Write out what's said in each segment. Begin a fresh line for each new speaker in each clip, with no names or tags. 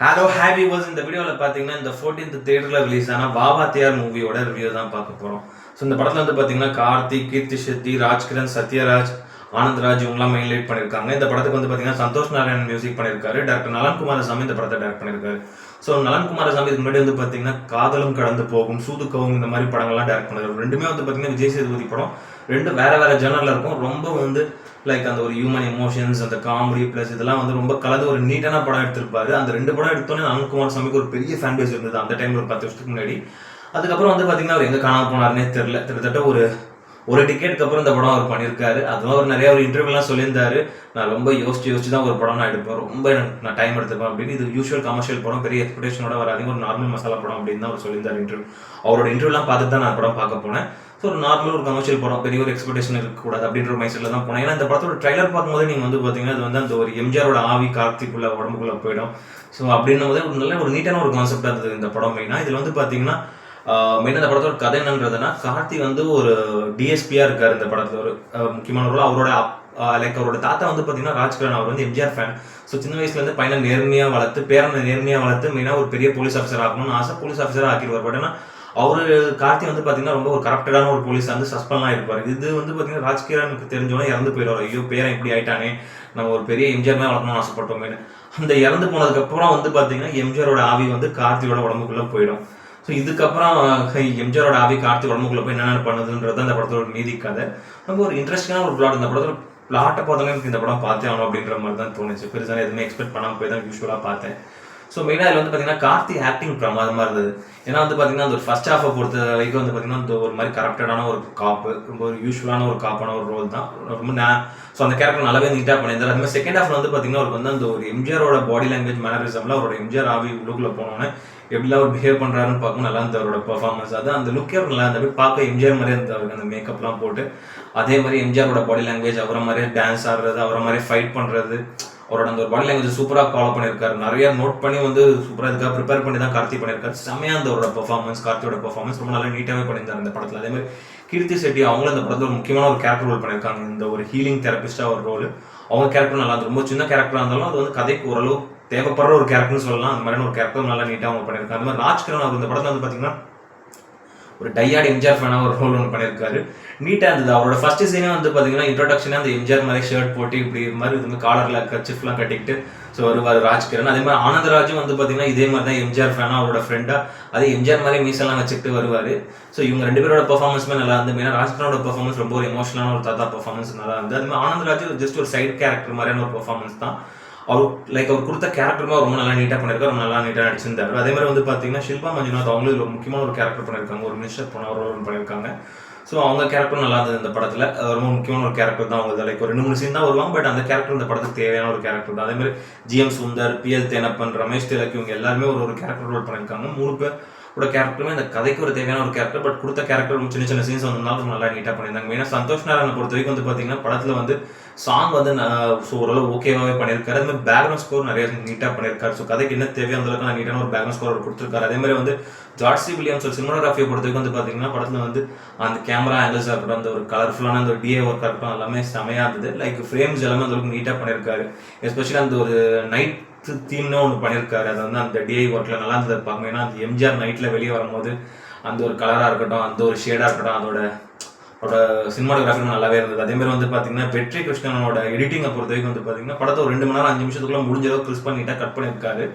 Hello happy was இந்த வீடியோவில் பார்த்தீங்கன்னா இந்த 14th தேட்டரில் ரிலீஸ் ஆன வாவாத்தியார் மூவியோட ரிவ்யூ தான் பார்க்க போகிறோம். ஸோ இந்த படத்தில் வந்து பார்த்தீங்கன்னா கார்த்திக், கீர்த்தி ஷெட்டி, ராஜ்கிரண், சத்யராஜ், ஆனந்த்ராஜ் இவங்களாம் மெயின் லீட் பண்ணியிருக்காங்க. இந்த படத்துக்கு வந்து பார்த்தீங்கன்னா சந்தோஷ் நாராயணன் மியூசிக் பண்ணியிருக்காரு. டாக்டர் நலன் குமாரசாமி இந்த படத்தை டைரக்ட் பண்ணியிருக்காரு. ஸோ நலன் குமாரசாமி இதுக்கு முன்னாடி வந்து பார்த்தீங்கன்னா காதலும் கடந்து போகும், சூதுக்கவும் இந்த மாதிரி படங்கள்லாம் டைரக்ட் பண்ணிருக்காரு. ரெண்டுமே வந்து பார்த்தீங்கன்னா விஜய் சேதுபதி படம். ரெண்டு வேற வேற ஜேனரில் இருக்கும். ரொம்ப வந்து லைக் அந்த ஒரு ஹியூமன் எமோஷன்ஸ், அந்த காமெடி ப்ளஸ் இதெல்லாம் வந்து ரொம்ப கலந்து ஒரு நீட்டான படம் எடுத்திருப்பாரு. அந்த ரெண்டு படம் எடுத்தோன்னே நலன் சாமிக்கு ஒரு பெரிய ஃபேன் பேஸ் இருந்தது அந்த டைம்ல, ஒரு 10 வருஷத்துக்கு முன்னாடி. அதுக்கப்புறம் வந்து பார்த்தீங்கன்னா அவர் எங்கே காணாம போனார்னே தெரியல. கிட்டத்தட்ட ஒரு டிக்கெட்டுக்கு அப்புறம் இந்த படம் அவர் பண்ணியிருக்காரு. அதுவும் அவர் நிறைய ஒரு இன்டர்வியூலாம் சொல்லியிருந்தாரு. நான் ரொம்ப யோசிச்சு தான் ஒரு படம் நான் எடுப்பேன், ரொம்ப நான் டைம் எடுத்துப்பேன் அப்படின்னு. இது யூஷுவல் கமர்ஷியல் படம், பெரிய எக்ஸ்பெக்டேஷனோட வராது, ஒரு நார்மல் மசாலா படம் அப்படின்னு தான் அவர் சொல்லியிருந்தார் இன்டர்வியூ. அவரோட இன்டர்வியூலாம் பார்த்துட்டு தான் நான் படம் பார்க்க போனேன். ஸோ ஒரு நார்மல் ஒரு கமர்ஷியல் படம், பெரிய ஒரு எக்ஸ்பெக்டேஷன் இருக்கக்கூடாது அப்படின்ற ஒரு மைண்ட் செட்டில் தான் போனேன். ஏன்னா இந்த படத்தோட ட்ரைலர் பார்க்கும்போது நீங்கள் வந்து பார்த்தீங்கன்னா அது வந்து அந்த ஒரு எம்ஜிஆரோட ஆவி கார்த்திக்குள்ள உடம்புக்குள்ளே போயிடும். ஸோ அப்படின்னும் போது ஒரு நல்ல ஒரு நீட்டான ஒரு கான்செப்டாக இருந்தது இந்த படம். மெயினாக இதில் வந்து பார்த்தீங்கன்னா மெயினாக இந்த படத்தோட கதை என்னன்றதுன்னா, கார்த்தி வந்து ஒரு டிஎஸ்பியாக இருக்கார் இந்த படத்தில். ஒரு முக்கியமான ரோல். அவரோட அவரோட தாத்தா வந்து பார்த்தீங்கன்னா ராஜ்கிரண், அவர் வந்து எம்ஜிஆர் ஃபேன். ஸோ சின்ன வயசுலேருந்து பையனை நேர்மையாக வளர்த்து, பேரனை நேர்மையாக வளர்த்து, மெயினாக ஒரு பெரிய போலீஸ் ஆஃபீஸர் ஆகணும்னு ஆசை. போலீஸ் ஆஃபீஸராக ஆக்கிடுவார். பட் ஆனால் அவர் கார்த்தி வந்து பார்த்தீங்கன்னா ரொம்ப ஒரு கரப்டடான ஒரு போலீஸ் வந்து சஸ்பெண்ட்லாம் இருப்பார். இது வந்து பார்த்தீங்கன்னா ராஜ்கிரனுக்கு தெரிஞ்சோன்னே இறந்து போயிடுவார். ஐயோ பேரன் இப்படி ஆயிட்டானே, நம்ம ஒரு பெரிய எம்ஜிஆர் தான் வளர்க்கணும்னு ஆசைப்பட்டோமே. அந்த இறந்து போனதுக்கப்புறம் வந்து பார்த்தீங்கன்னா எம்ஜிஆரோட ஆவி வந்து கார்த்தியோட உடம்புக்குள்ளே போயிடும். ஸோ இதுக்கப்புறம் எம்ஜிஆரோட ஆவி கார்த்தி உடம்புக்குள்ள போய் என்னென்ன பண்ணுதுன்றது அந்த படத்தோட நீதி கதை. ரொம்ப ஒரு இன்ட்ரெஸ்டிங்கான ஒரு பிளாட். இந்த படத்தோட பிளாட்டை பார்த்தாலும் எனக்கு இந்த படம் பார்த்தே ஆகணும் அப்படின்ற மாதிரி தான் தோணுச்சு. பெருசாக எதுவுமே எக்ஸ்பெக்ட் பண்ணாமல் போய் தான் யூஸ்வலாக பார்த்தேன். ஸோ மெயினாக இதில் வந்து பார்த்தீங்கன்னா கார்த்தி ஆக்டிங் பிரமாதமாக இருந்தது. ஏன்னா வந்து பார்த்தீங்கன்னா அந்த ஒரு ஃபர்ஸ்ட் ஹாஃபை பொறுத்த வரைக்கும் வந்து பார்த்தீங்கன்னா அந்த ஒரு மாதிரி கரப்டடான ஒரு காப்பு, ரொம்ப ஒரு யூஸ்வலான ஒரு காப்பான ஒரு ரோல் தான். ரொம்ப ஸோ அந்த கேரக்டர் நல்லாவே நீட்டாக பண்ணியிருந்தார். அதுமாதிரி செகண்ட் ஹாஃப்ல வந்து பார்த்தீங்கன்னா அவருக்கு வந்து அந்த ஒரு எம்ஜிஆரோட பாடி லாங்குவேஜ் மேனரிசம்ல அவரோட எம்ஜிஆர் ஆவி உள்ளுக்குள்ளே போனோன்னே எப்படிலாம் அவர் பிஹேவ் பண்ணுறாருன்னு பார்க்கும் நல்லா இருந்தது. அவரோட பெர்ஃபார்மன்ஸ் அது அந்த லுக்கே அவர் நல்லா இருந்த போய் பார்க்க எம்ஜிஆர் மாதிரியே இருந்தது. அவருக்கு அந்த மேக்கப்லாம் போட்டு அதே மாதிரி எம்ஜிஆரோட பாடி லாங்குவேஜ், அவரை மாதிரியே டான்ஸ் ஆடுறது, அவரை மாதிரி ஃபைட் பண்ணுறது, அவரோட அந்த ஒரு பாடி லாங்குவேஜ் சூப்பராக ஃபாலோ பண்ணியிருக்காரு. நிறைய நோட் பண்ணி வந்து சூப்பராக இதுக்காக ப்ரிப்பேர் பண்ணி தான் கார்த்தி பண்ணியிருக்காரு. செம்மையாக அந்த அவரோட பெர்ஃபார்மன்ஸ், கார்த்தியோட பெர்ஃபார்மன்ஸ் ரொம்ப நல்லா நீட்டாகவே பண்ணியிருந்தார் இந்த படத்தில். அதே மாதிரி கீர்த்தி ஷெட்டி அவங்களும் இந்த படத்தில் ஒரு முக்கியமான ஒரு கேரக்டர் ரோல் பண்ணியிருக்காங்க. இந்த ஒரு ஹீலிங் தெரபிஸ்டாக ஒரு ரோல். அவங்க கேரக்டர் நல்லா இருந்தது. ரொம்ப சின்ன கேரக்டராக இருந்தாலும் அது வந்து கதைக்கு ஓரளவு தேவைப்படுற ஒரு கேரக்டர்னு சொல்லலாம். அந்த மாதிரியான ஒரு கேரக்டர் நல்லா நீட்டாக அவங்க பண்ணியிருக்காங்க. அந்த மாதிரி ராஜ்கிரண் அவர் இந்த படத்தில் வந்து பார்த்தீங்கன்னா ஒரு டையார்டு எம்ஜிஆர் ஃபேனாக ஒரு ரோல் ஒன்று பண்ணியிருக்காரு. நீட்டாக இருந்தது. அவரோட ஃபர்ஸ்ட் சீனே வந்து பார்த்தீங்கன்னா இன்ட்ரோடக்ஷனே அந்த எம்ஜிஆர் மாதிரி ஷர்ட் போட்டு இப்படி மாதிரி இது வந்து காலரில் கர்ச்சிஃப்லாம் கட்டிக்கிட்டு ஸோ வருவார் ராஜ்கிரண். அதே மாதிரி ஆனந்தராஜும் வந்து பார்த்தீங்கன்னா இதே மாதிரி தான் எம்ஜிஆர் ஃபேனாக அவரோட ஃப்ரெண்டாக அதே எம்ஜிஆர் மாதிரி மீசெல்லாம் வச்சுக்கிட்டு வருவார். ஸோ இவங்க ரெண்டு பேரோட பெர்ஃபார்மன்ஸுமே நல்லா இருந்து. மெயினாக ராஜ்கிரணோட பெர்ஃபார்மன்ஸ் ரொம்ப ஒரு எமோஷனலான ஒரு தாத்தா பெர்ஃபார்மன்ஸ் நல்லா இருந்து. அது மாதிரி ஆனந்தராஜ் ஜஸ்ட் ஒரு சைட் கேரக்டர் மாதிரியான ஒரு பெர்ஃபார்மன்ஸ் தான். அவர் கொடுத்த கேரக்டருமே ரொம்ப நல்லா நீட்டாக பண்ணியிருக்காரு, ரொம்ப நல்லா நீட்டாக நடிச்சிருந்தாரு. அதே மாதிரி வந்து பார்த்தீங்கன்னா ஷில்பா மஞ்சுநாத் அவங்களும் ஒரு முக்கியமான ஒரு கேரக்டர் பண்ணியிருக்காங்க. ஒரு மினிஸ்டர் போன ஒரு ரோல் பண்ணியிருக்காங்க. ஸோ அவங்க கேரக்டரும் நல்லா இருந்தது இந்த படத்தில். ரொம்ப முக்கியமான ஒரு கேரக்டர் தான் அவங்க. லைக் ஒரு 2-3 சீன் தான் வருவாங்க. பட் அந்த கேரக்டர் இந்த படத்துக்கு தேவையான ஒரு கேரக்டர் தான். அதே மாதிரி ஜிஎம் சுந்தர், பிஎல் தேனப்பன், ரமேஷ் திலக் இவங்க எல்லாருமே ஒரு கேரக்டர் ரோல் பண்ணியிருக்காங்க. 3 பேரோட கேரக்டருமே இந்த கதைக்கு ஒரு தேவையான ஒரு கேரக்டர். பட் கொடுத்த கேரக்டர் சின்ன சின்ன சீன்ஸ் வந்ததுனால ரொம்ப நல்லா நீட்டாக பண்ணியிருந்தாங்க. மெயினாக சந்தோஷ் நாராயணனை பொறுத்த வரைக்கும் வந்து பார்த்தீங்கன்னா படத்தில் வந்து சாங் வந்து ஸோ ஓரளவு ஓகேவாகவே பண்ணியிருக்காரு. அதே மாதிரி பேக்ரவுண்ட் ஸ்கோர் நிறைய நீட்டாக பண்ணியிருக்காரு. ஸோ கதைக்கு என்ன தேவையோ அந்த அளவுக்கு நீட்டான ஒரு பேக்ரவுண்ட் ஸ்கோர் கொடுத்துருக்காரு. அதே மாதிரி வந்து ஜார்ஜ் வில்லியம்ஸ் சினிமாகிராஃபியை பொறுத்த வரைக்கும் வந்து பார்த்தீங்கன்னா படத்தில் வந்து அந்த கேமரா ஆங்கிள்ஸாக இருக்கட்டும், அந்த ஒரு கலர்ஃபுல்லான அந்த ஒரு டிஏ ஒர்க்காக இருக்கட்டும், எல்லாமே செமையாக இருந்தது. லைக் ஃப்ரேம்ஸ் எல்லாமே அந்த அளவுக்கு நீட்டாக பண்ணியிருக்காரு. எஸ்பெஷலி அந்த ஒரு நைட் தீம்னு ஒன்று பண்ணியிருக்காரு. அது வந்து அந்த டிஐ ஒர்க்கில் நல்லா இருந்தது பார்க்கணும். ஏன்னா அந்த எம்ஜிஆர் நைட்டில் வெளியே வரும்போது அந்த ஒரு கலராக இருக்கட்டும், அந்த ஒரு ஷேடாக இருக்கட்டும், அதோட சினிமாட்டோகிராஃபி நல்லாவே இருந்தது. அதே மாதிரி வந்து பார்த்தீங்கன்னா வெற்றி கிருஷ்ணனோட எடிட்டிங்கை பொறுத்த வரைக்கும் வந்து பார்த்தீங்கன்னா படத்தை ஒரு 2 மணி நேரம் 5 நிமிஷத்துக்குள்ள முடிஞ்ச அளவுக்கு கிறிஸ்பாக நீட்டாக கட் பண்ணியிருக்காரு.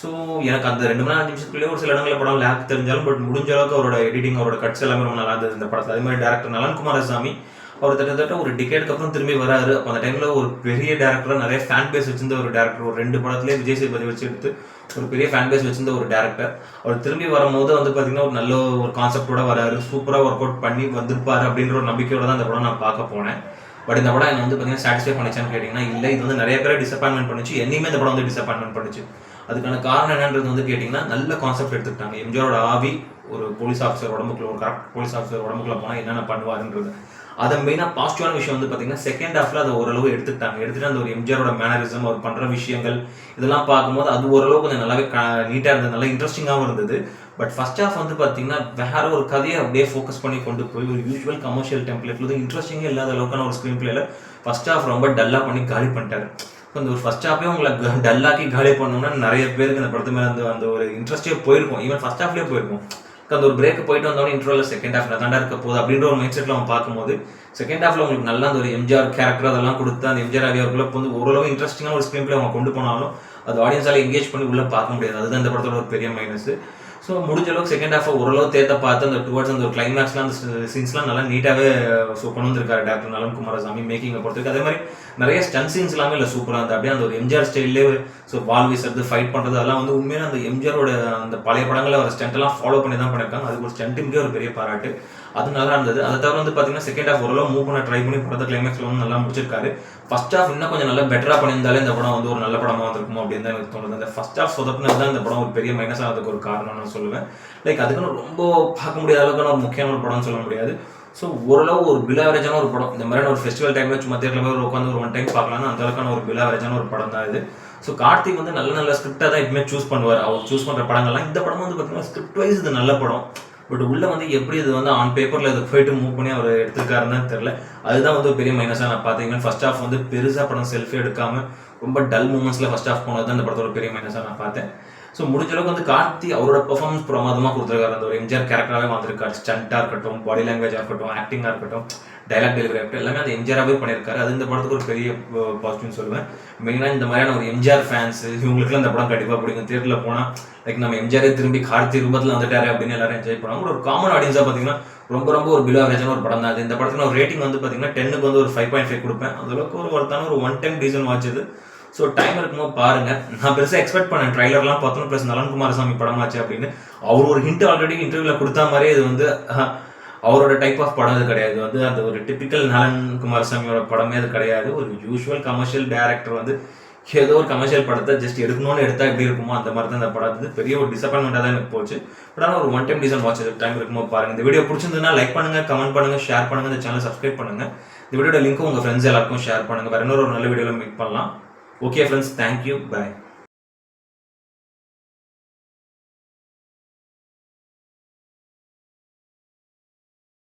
ஸோ எனக்கு அந்த 2 மணி நேரம் 5 நிமிஷத்துக்குள்ளேயே ஒரு சில இடங்களில் படம் லேக் தெரிஞ்சாலும் பட் முடிஞ்ச அளவுக்கு அவரோட எடிட்டிங், அவரோட கட்ஸ் எல்லாமே ரொம்ப நல்லா இருந்தது இந்த படத்தில். அதே மாதிரி டேரக்டர் நலன் குமாரசாமி அவர் கிட்டத்தட்ட ஒரு டிக்கெட்டுக்கு அப்புறம் திரும்பி வராரு. அப்போ அந்த டைமில் ஒரு பெரிய டேரக்டராக நிறைய ஃபேன் பேஸ் வச்சிருந்த ஒரு டேரக்டர், ஒரு 2 படத்துலேயே விஜய் சேதுபதி வச்சு எடுத்து ஒரு பெரிய ஃபேன் பேஸ் வச்சிருந்த ஒரு டேரக்டர். அவர் திரும்பி வரும்போது வந்து பார்த்தீங்கன்னா ஒரு நல்ல ஒரு கான்செப்டோட வராரு. சூப்பராக ஒர்க் அவுட் பண்ணி வந்திருப்பாரு அப்படின்ற ஒரு நம்பிக்கையோட தான் இந்த படம் நான் பார்க்க போனேன். பட் இந்த படம் என்ன வந்து பார்த்தீங்கன்னா சாட்டிஸ்ஃபை பண்ணிச்சான்னு கேட்டிங்கன்னா இல்லை. இது வந்து நிறைய பேரை டிசப்பாயின்மெண்ட் பண்ணிச்சு. என்னையுமே இந்த படம் வந்து டிசப்பாயின்மெண்ட் பண்ணிச்சு. அதுக்கான காரணம் என்னன்றது வந்து கேட்டிங்கன்னா நல்ல கான்செப்ட் எடுத்துக்கிட்டாங்க. எம்ஜிஆரோட ஆவி ஒரு போலீஸ் ஆஃபீஸர் உடம்புக்குள்ள, ஒரு கரெக்ட் போலீஸ் ஆஃபீஸர் உடம்புக்குள்ள போனால் என்னென்ன பண்ணுவாருன்றது அதை மெயினாக பாசிட்டிவான விஷயம் வந்து பார்த்தீங்கன்னா செகண்ட் ஹாஃபில் அதை ஓரளவு எடுத்துட்டு அந்த ஒரு எம்ஜிஆரோட மேனரிசம், அவர் பண்ணுற விஷயங்கள் இதெல்லாம் பார்க்கும்போது அது ஓரளவு கொஞ்சம் நல்லாவே நீட்டாக இருந்தது, நல்லா இன்ட்ரெஸ்டிங்காகவும் இருந்தது. பட் ஃபர்ஸ்ட் ஹாஃப் வந்து பார்த்தீங்கன்னா வேற ஒரு கதையை அப்படியே ஃபோக்கஸ் பண்ணி கொண்டு போய் ஒரு யூஸ்வல் கமர்ஷியல் டெம்ப்ளேட்ல இன்ட்ரெஸ்டிங்காக இல்லாத அளவுக்கான ஒரு ஸ்க்ரீன் பிளேல ஃபர்ஸ்ட் ஹாஃப் ரொம்ப டல்லாக பண்ணி காலி பண்ணிட்டாரு. அந்த ஒரு ஃபர்ஸ்ட் ஹாஃபே உங்களை டல்லாக்கி காலி பண்ணணும்னா நிறைய பேருக்கு இந்த படத்து மேலே அந்த ஒரு இன்ட்ரெஸ்டே போயிருக்கும். ஈவன் ஃபர்ஸ்ட் ஹாஃப்லேயே போயிருக்கும். அந்த ஒரு பிரேக் போயிட்டு வந்தோடனே இன்ட்ரோவில் செகண்ட் ஹாஃப்ல தாண்டா இருக்க போகுது அப்படின்ற ஒரு மைண்ட் செட்டில் அவன் பார்க்கும்போது செகண்ட் ஹாஃப்ல உங்களுக்கு நல்லா அந்த ஒரு எம்ஜிஆர் கேரக்டர் அதெல்லாம் கொடுத்து அந்த எம்ஜிஆர் ஆகியோருக்குள்ள வந்து ஓரளவு இன்ட்ரெஸ்டிங்கான ஒரு ஸ்க்ரீன் பிளே அவங்க கொண்டு போனாலும் அது ஆடியன்ஸால் எங்கேஜ் பண்ணி உள்ளே பார்க்க முடியாது. அதுதான் இந்த படத்தோட ஒரு பெரிய மைனஸ். ஸோ முடிஞ்ச அளவுக்கு செகண்ட் ஹாஃப் ஓரளவு தேத்த பார்த்து அந்த டுவர்ட்ஸ் அந்த ஒரு கிளைமேக்ஸ்லாம் அந்த சீன்ஸ்லாம் நல்லா நீட்டாகவே ஸோ கொண்டு வந்திருக்காரு டேரக்டர் நலன் குமாரசாமி மேக்கிங்கை பொறுத்தவரைக்கும். அதே மாதிரி நிறைய ஸ்டன் சீன்ஸ் எல்லாமே இல்லை சூப்பராக இருந்தது. அப்படியே அந்த ஒரு எம்ஜிஆர் ஸ்டைல்லே ஸோ பால் வீசுறது ஃபைட் பண்ணுறது அதெல்லாம் வந்து உண்மையில அந்த எம்ஜிஆரோட அந்த பழைய படங்களில் ஒரு ஸ்டென்ட்லாம் ஃபாலோ பண்ணி தான் பண்ணியிருக்காங்க. அதுக்கு ஒரு ஸ்டென்ட்டுக்கே ஒரு பெரிய பாராட்டு. அது நல்லா இருந்தது. அதை தவிர வந்து பார்த்தீங்கன்னா செகண்ட் ஹாஃப் ஓரளவு மூவ் பண்ண ட்ரை பண்ணி படத்தை கிளைமேக்ஸில் வந்து நல்லா முடிச்சிருக்காரு. ஃபர்ஸ்ட் ஹாஃப் இன்னும் கொஞ்சம் நல்லா பெட்டராக பண்ணியிருந்தாலே இந்த படம் வந்து ஒரு நல்ல படமாக வந்திருக்குமோ அப்படின்னு தான் எனக்கு தோணுது. அந்த ஃபர்ஸ்ட் ஹாஃப் சொதப்பினது தான் இந்த படம் ஒரு பெரிய மைனஸாக அதுக்கு ஒரு காரணம் நான் சொல்லுவேன். லைக் அதுக்குன்னு ரொம்ப பார்க்க முடியாத அளவுக்கான ஒரு முக்கியமான ஒரு படம்னு சொல்ல முடியாது. ஸோ ஓரளவு ஒரு பில் ஆவரேஜான ஒரு படம். இந்த மாதிரியான ஒரு ஃபெஸ்டிவல் டைமில் சும்மா தேட்டரில் போய் உட்காந்து ஒரு 1 டைம் பார்க்கலாம்னா அந்த அளவுக்கான ஒரு பில் ஆவரேஜான ஒரு படம் தான் இது. ஸோ கார்த்திக் வந்து நல்ல நல்ல ஸ்கிரிப்டாக தான் எப்பவுமே சூஸ் பண்ணுவார். அவர் சூஸ் பண்ணுற படங்கள்லாம் இந்த படம் வந்து பார்த்தீங்கன்னா ஸ்கிரிப்ட் வைஸ் இது நல்ல படம். பட் உள்ள வந்து எப்படி இது வந்து ஆன் பேப்பரில் இது போயிட்டு மூவ் பண்ணி அவர் எடுத்திருக்காருன்னு தெரியல. அதுதான் வந்து ஒரு பெரிய மைனஸாக நான் பார்த்தீங்கன்னா ஃபர்ஸ்ட் ஹாஃப் வந்து பெருசாக படம் செல்ஃபே எடுக்காமல் ரொம்ப டல் மூமெண்ட்ஸில் ஃபர்ஸ்ட் ஹாஃப் போனது தான் இந்த படத்தோட பெரிய மைனஸாக நான் பார்த்தேன். ஸோ முடிஞ்ச அளவுக்கு வந்து கார்த்தி அவரோட பெர்ஃபார்மன்ஸ் பிரமாதமாக கொடுத்துருக்காரு. அந்த ஒரு எம்ஜிஆர் கேரக்டராகவே வந்திருக்காரு. ஸ்டண்ட்டாக இருக்கட்டும், பாடி லாங்குவேஜாக இருக்கட்டும், ஆக்டிங்காக இருக்கட்டும், டைலாக் டெலிவரி ஆகட்டும், எல்லாமே அந்த எம்ஜிஆராகவே பண்ணியிருக்காரு. அது இந்த படத்துக்கு ஒரு பெரிய பாசிட்டிவ்னு சொல்லுவேன். மெயினாக இந்த மாதிரியான ஒரு எம்ஜிஆர் ஃபேன்ஸ் இவங்களுக்குலாம் இந்த படம் கண்டிப்பாக பிடிக்கும். தியேட்டரில் போனால் லைக் நம்ம எம்ஜிஆரே திரும்பி கார்த்தி ரூபத்தில் வந்துட்டாரு அப்படின்னு எல்லாரும் என்ஜாய் பண்ணுவாங்க. ஒரு காமன் ஆடியன்ஸாக பார்த்தீங்கன்னா ரொம்ப ஒரு பிலோ ஆவரேஜான ஒரு படம் தான் அது. இந்த படத்துக்கு ஒரு ரேட்டிங் வந்து பார்த்தீங்கன்னா 10க்கு வந்து ஒரு 5.5 கொடுப்பேன். அதுக்கு ஒரு ஒருத்தான ஒரு 1 டைம் ரீசன் வாட்சது. ஸோ டைம் இருக்கும்போது பாருங்க. நான் பெருசாக எக்ஸ்பெக்ட் பண்ணேன் ட்ரைலர்லாம் பார்த்தோம் ப்ளஸ் நலன் குமாரசாமி படமாச்சு அப்படின்னு. அவர் ஒரு ஹிண்ட் ஆல்ரெடி இன்டர்வியூவில் கொடுத்தா மாதிரியே இது வந்து அவரோட டைப் ஆஃப் படம் அது கிடையாது. வந்து அந்த ஒரு டிபிக்கல் நலன் குமாரசாமியோட படமே அது கிடையாது. ஒரு யூஸ்வல் கமர்ஷியல் டைரக்டர் வந்து ஏதோ ஒரு கமர்ஷியல் படத்தை ஜஸ்ட் எடுக்கணும்னு எடுத்தால் எப்படி இருக்குமோ அந்த மாதிரி தான் இந்த படம் வந்து பெரிய ஒரு டிசப்பாயின்மெண்ட்டாக தான் எனக்கு போச்சு. பட் ஆனால் ஒரு 1 டைம் ரீசன் வாட்ச் டைம் இருக்கும்போது பாருங்கள். இந்த வீடியோ பிடிச்சிருந்ததுன்னா லைக் பண்ணுங்கள், கமெண்ட் பண்ணுங்கள், ஷேர் பண்ணுங்கள், இந்த சேனல் சப்ஸ்கிரைப் பண்ணுங்கள். இந்த வீடியோட லிங்க்கும் உங்கள் ஃப்ரெண்ட்ஸ் எல்லாருக்கும் ஷேர் பண்ணுங்கள். வேறு இன்னொரு நல்ல வீடியோவில் மீட் பண்ணலாம். ஓகே ஃப்ரெண்ட்ஸ், தேங்க்யூ, பாய்.